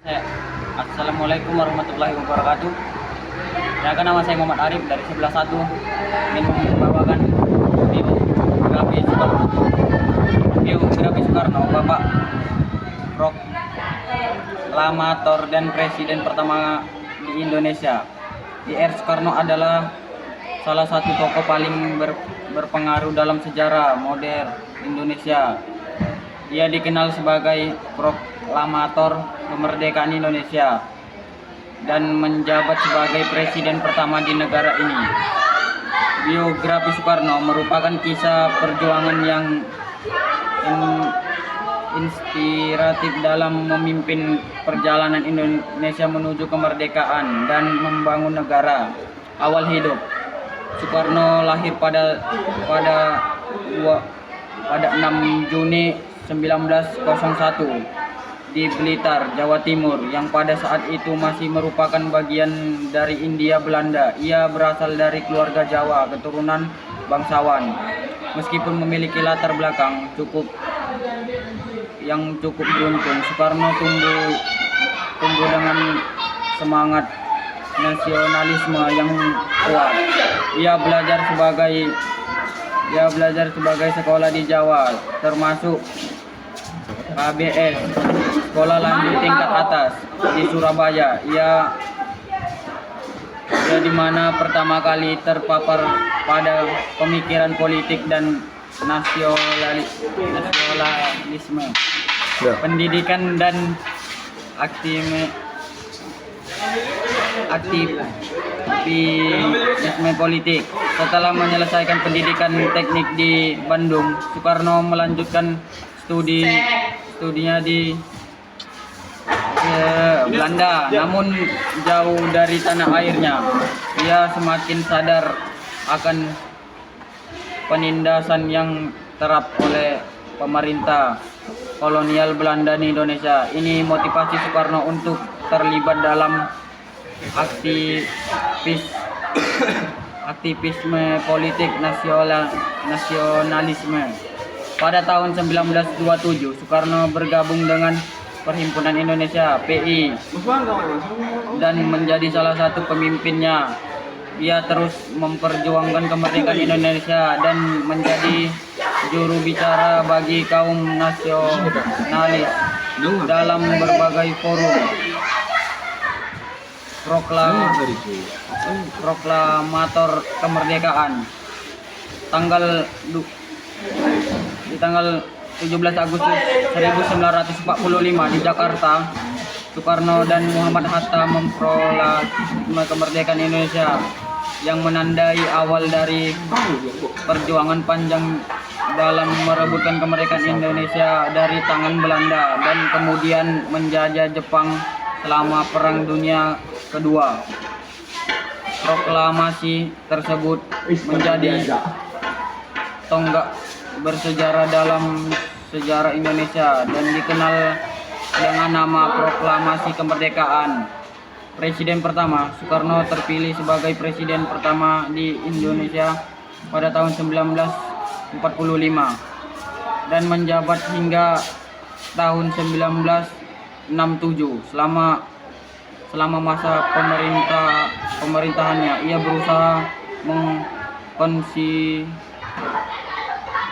Assalamualaikum warahmatullahi wabarakatuh. Perkenalkan, nama saya Muhammad Arif dari 11.1, ingin membawakan biografi Soekarno, Bapak proklamator dan presiden pertama di Indonesia. Dr. Soekarno adalah salah satu tokoh paling berpengaruh dalam sejarah modern Indonesia. Ia dikenal sebagai proklamator kemerdekaan Indonesia dan menjabat sebagai presiden pertama di negara ini. Biografi Soekarno merupakan kisah perjuangan yang inspiratif dalam memimpin perjalanan Indonesia menuju kemerdekaan dan membangun negara. Awal hidup Soekarno lahir pada 6 Juni 1901 di Blitar, Jawa Timur, yang pada saat itu masih merupakan bagian dari Hindia Belanda. Ia berasal dari keluarga Jawa keturunan bangsawan. Meskipun memiliki latar belakang cukup beruntung, Soekarno tumbuh dengan semangat nasionalisme yang kuat. Ia belajar sebagai sekolah di Jawa, termasuk KBS, sekolah lanjut tingkat atas di Surabaya. Ia di mana pertama kali terpapar pada pemikiran politik dan nasionalisme, pendidikan dan aktivisme politik. Setelah menyelesaikan pendidikan teknik di Bandung, Soekarno melanjutkan studinya di Belanda, namun jauh dari tanah airnya. Ia semakin sadar akan penindasan yang terap oleh pemerintah kolonial Belanda di Indonesia. Ini motivasi Soekarno untuk terlibat dalam aktivisme politik nasionalisme. Pada tahun 1927, Soekarno bergabung dengan Perhimpunan Indonesia (PI) dan menjadi salah satu pemimpinnya. Ia terus memperjuangkan kemerdekaan Indonesia dan menjadi juru bicara bagi kaum nasionalis dalam berbagai forum. Proklamator kemerdekaan di tanggal 17 Agustus 1945 di Jakarta, Soekarno dan Muhammad Hatta memproklamasi kemerdekaan Indonesia yang menandai awal dari perjuangan panjang dalam merebutkan kemerdekaan Indonesia dari tangan Belanda dan kemudian menjajah Jepang selama Perang Dunia Kedua. Proklamasi tersebut menjadi tonggak bersejarah dalam sejarah Indonesia dan dikenal dengan nama Proklamasi Kemerdekaan. Presiden pertama, Soekarno terpilih sebagai presiden pertama di Indonesia pada tahun 1945 dan menjabat hingga tahun 1967. Selama masa pemerintahannya, ia berusaha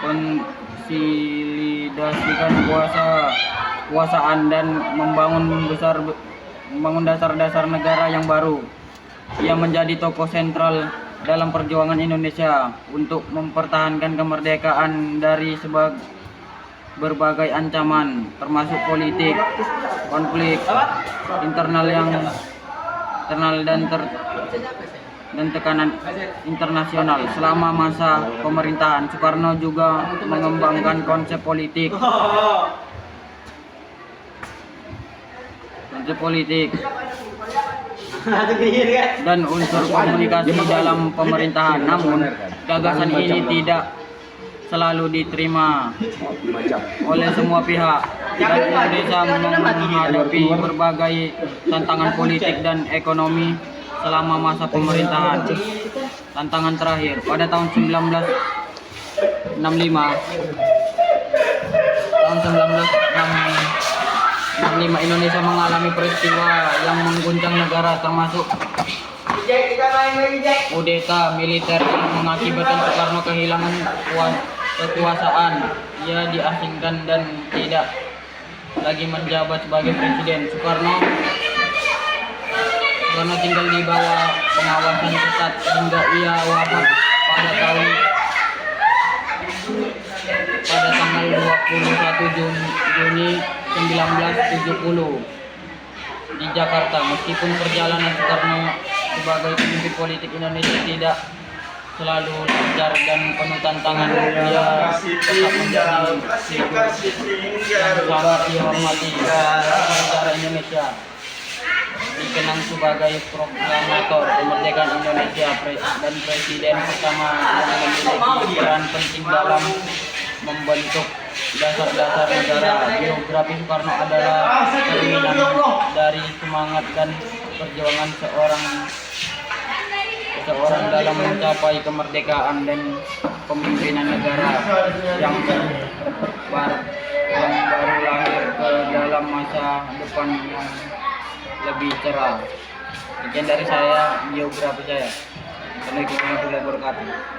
konsolidasikan kekuasaan dan membangun dasar-dasar negara yang baru. Ia menjadi tokoh sentral dalam perjuangan Indonesia untuk mempertahankan kemerdekaan dari berbagai ancaman, termasuk konflik internal dan tekanan internasional. Selama masa pemerintahan, Soekarno juga mengembangkan konsep politik dan unsur komunikasi dalam pemerintahan. Namun, gagasan ini tidak selalu diterima oleh semua pihak, dan Indonesia menghadapi berbagai tantangan politik dan ekonomi selama masa pemerintahan. Tantangan terakhir pada tahun 1965 1945 Indonesia mengalami peristiwa yang mengguncang negara termasuk kudeta militer yang mengakibatkan Soekarno kehilangan kekuasaan. Ia diasingkan dan tidak lagi menjabat sebagai presiden. Soekarno tinggal di bawah pengawasan ketat hingga ia wafat pada tanggal 21 Juni 1970 di Jakarta. Meskipun perjalanan Soekarno sebagai pemimpin politik Indonesia tidak selalu lancar dan penuh tantangan, dia tetap menjadi figur yang sangat dihormati sejarah Indonesia. Dikenang sebagai proklamator kemerdekaan Indonesia dan presiden pertama yang memiliki peran penting dalam membentuk dasar-dasar negara. Biografi Soekarno adalah cerminan dari semangat dan perjuangan seseorang dalam mencapai kemerdekaan dan pemimpinan negara yang baru lahir ke dalam masa depan yang lebih cerah. Sekian dari saya, biografi saya. Assalamualaikum warahmatullahi wabarakatuh.